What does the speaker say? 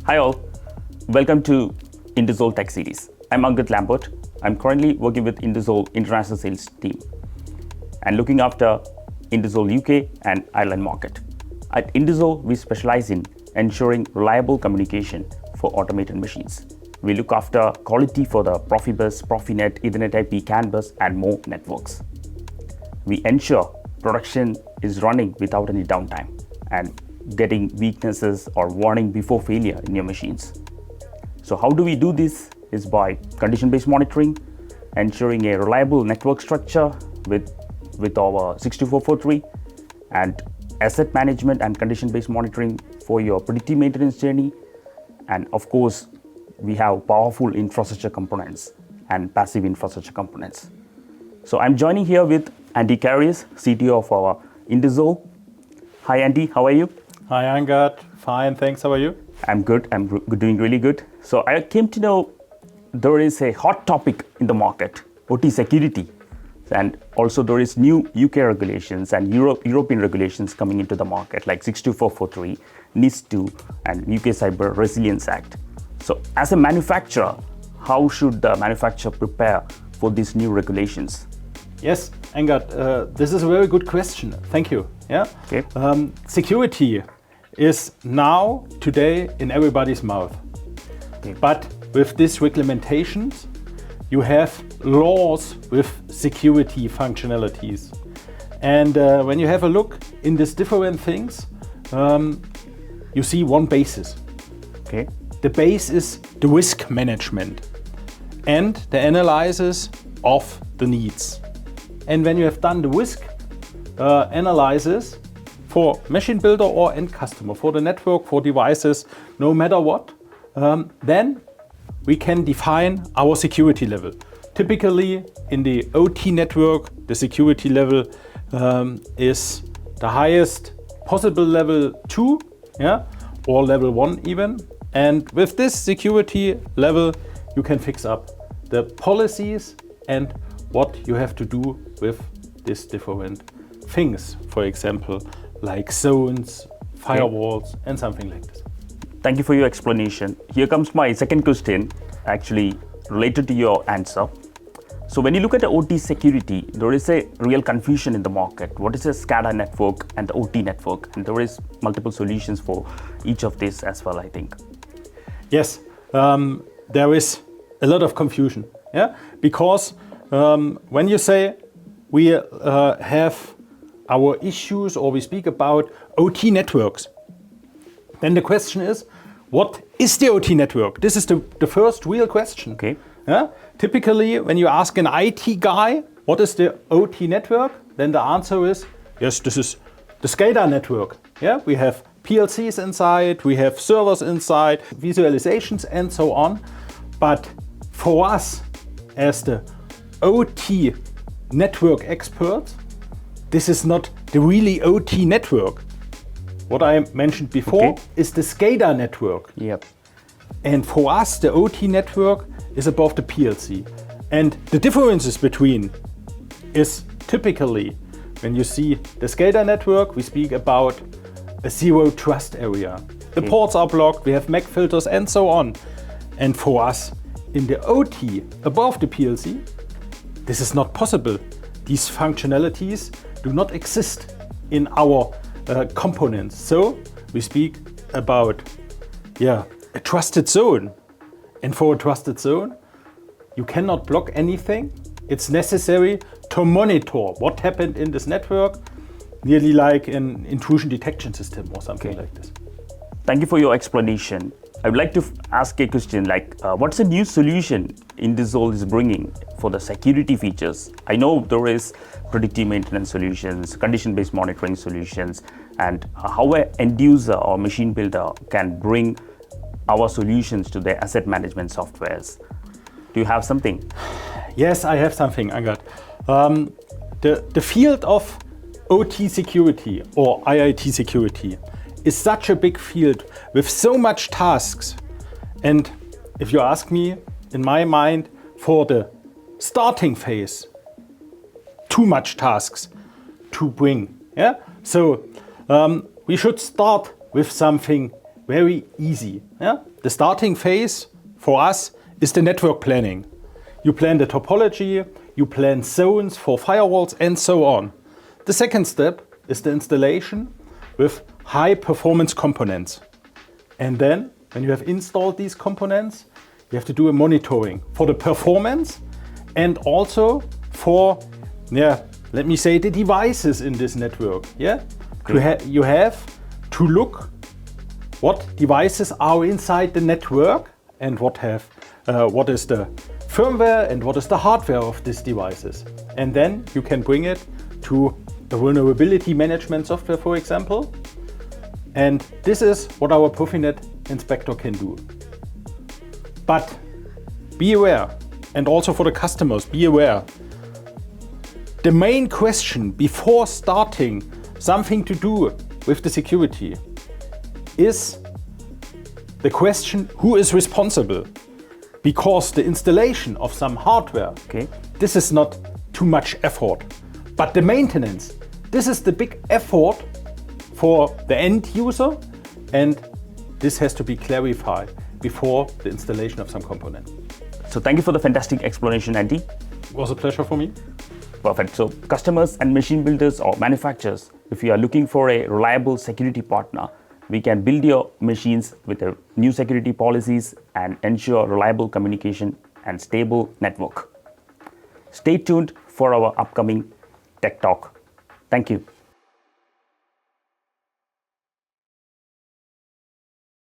Hi all, welcome to Indu-Sol Tech Series. I'm Angadh Lambert. I'm currently working with Indu-Sol International Sales team and looking after Indu-Sol UK and Ireland market. At Indu-Sol, we specialize in ensuring reliable communication for automated machines. We look after quality for the Profibus, Profinet, Ethernet IP, CAN bus, and more networks. We ensure production is running without any downtime and getting weaknesses or warning before failure in your machines. So how do we do this? Is by condition-based monitoring, ensuring a reliable network structure with our 6443, and asset management and condition-based monitoring for your predictive maintenance journey. And of course, we have powerful infrastructure components and passive infrastructure components. So I'm joining here with Andy Carius, CTO of our Indu-Sol. Hi Andy, how are you? Hi Angadh, fine, thanks, how are you? I'm good, doing really good. So I came to know there is a hot topic in the market, OT security. And also there is new UK regulations and European regulations coming into the market like 62443, NIS2 and UK Cyber Resilience Act. So as a manufacturer, how should the manufacturer prepare for these new regulations? Yes, Angadh, this is a very good question. Thank you. Yeah. Okay. Security is now, today, in everybody's mouth. Okay. But with these regulations, you have laws with security functionalities. And when you have a look in these different things, you see one basis. Okay. The base is the risk management and the analysis of the needs. And when you have done the risk analysis for machine builder or end customer, for the network, for devices, no matter what, then we can define our security level. Typically in the OT network, the security level is the highest possible level 2, yeah, or level 1 even. And with this security level, you can fix up the policies and what you have to do with these different things. For example, like zones, firewalls, and something like this. Thank you for your explanation. Here comes my second question, actually related to your answer. So when you look at the OT security, there is a real confusion in the market. What is a SCADA network and the OT network? And there is multiple solutions for each of these as well, I think. Yes, there is a lot of confusion. Yeah, because when you say we have our issues or we speak about OT networks, then the question is, what is the OT network? This is the first real question. Okay. Yeah? Typically, when you ask an IT guy, what is the OT network? Then the answer is, yes, this is the SCADA network. Yeah? We have PLCs inside, we have servers inside, visualizations and so on. But for us, as the OT network experts, this is not the really OT network. What I mentioned before is the SCADA network. Yep. And for us, the OT network is above the PLC. And the differences between is typically, when you see the SCADA network, we speak about a zero trust area. The ports are blocked, we have MAC filters and so on. And for us, in the OT, above the PLC, this is not possible. These functionalities do not exist in our components. So we speak about a trusted zone. And for a trusted zone, you cannot block anything. It's necessary to monitor what happened in this network, nearly like an intrusion detection system or something like this. Thank you for your explanation. I would like to ask a question like, what's the new solution Indu-Sol is bringing for the security features? I know there is predictive maintenance solutions, condition-based monitoring solutions, and how an end user or machine builder can bring our solutions to their asset management softwares. Do you have something? Yes, I have something, Angadh. The field of OT security or IIT security is such a big field with so much tasks. And if you ask me, in my mind, for the starting phase, too much tasks to bring. Yeah? So we should start with something very easy. Yeah? The starting phase for us is the network planning. You plan the topology, you plan zones for firewalls, and so on. The second step is the installation with high performance components. And then, when you have installed these components, you have to do a monitoring for the performance and also for, let me say, the devices in this network. Yeah, you have to look what devices are inside the network and what is the firmware and what is the hardware of these devices. And then you can bring it to the vulnerability management software, for example. And this is what our Profinet inspector can do. But be aware, and also for the customers, be aware. The main question before starting something to do with the security is the question, who is responsible? Because the installation of some hardware, this is not too much effort. But the maintenance, this is the big effort for the end user, and this has to be clarified before the installation of some component. So thank you for the fantastic explanation, Andy. It was a pleasure for me. Perfect. So customers and machine builders or manufacturers, if you are looking for a reliable security partner, we can build your machines with the new security policies and ensure reliable communication and stable network. Stay tuned for our upcoming Tech Talk. Thank you.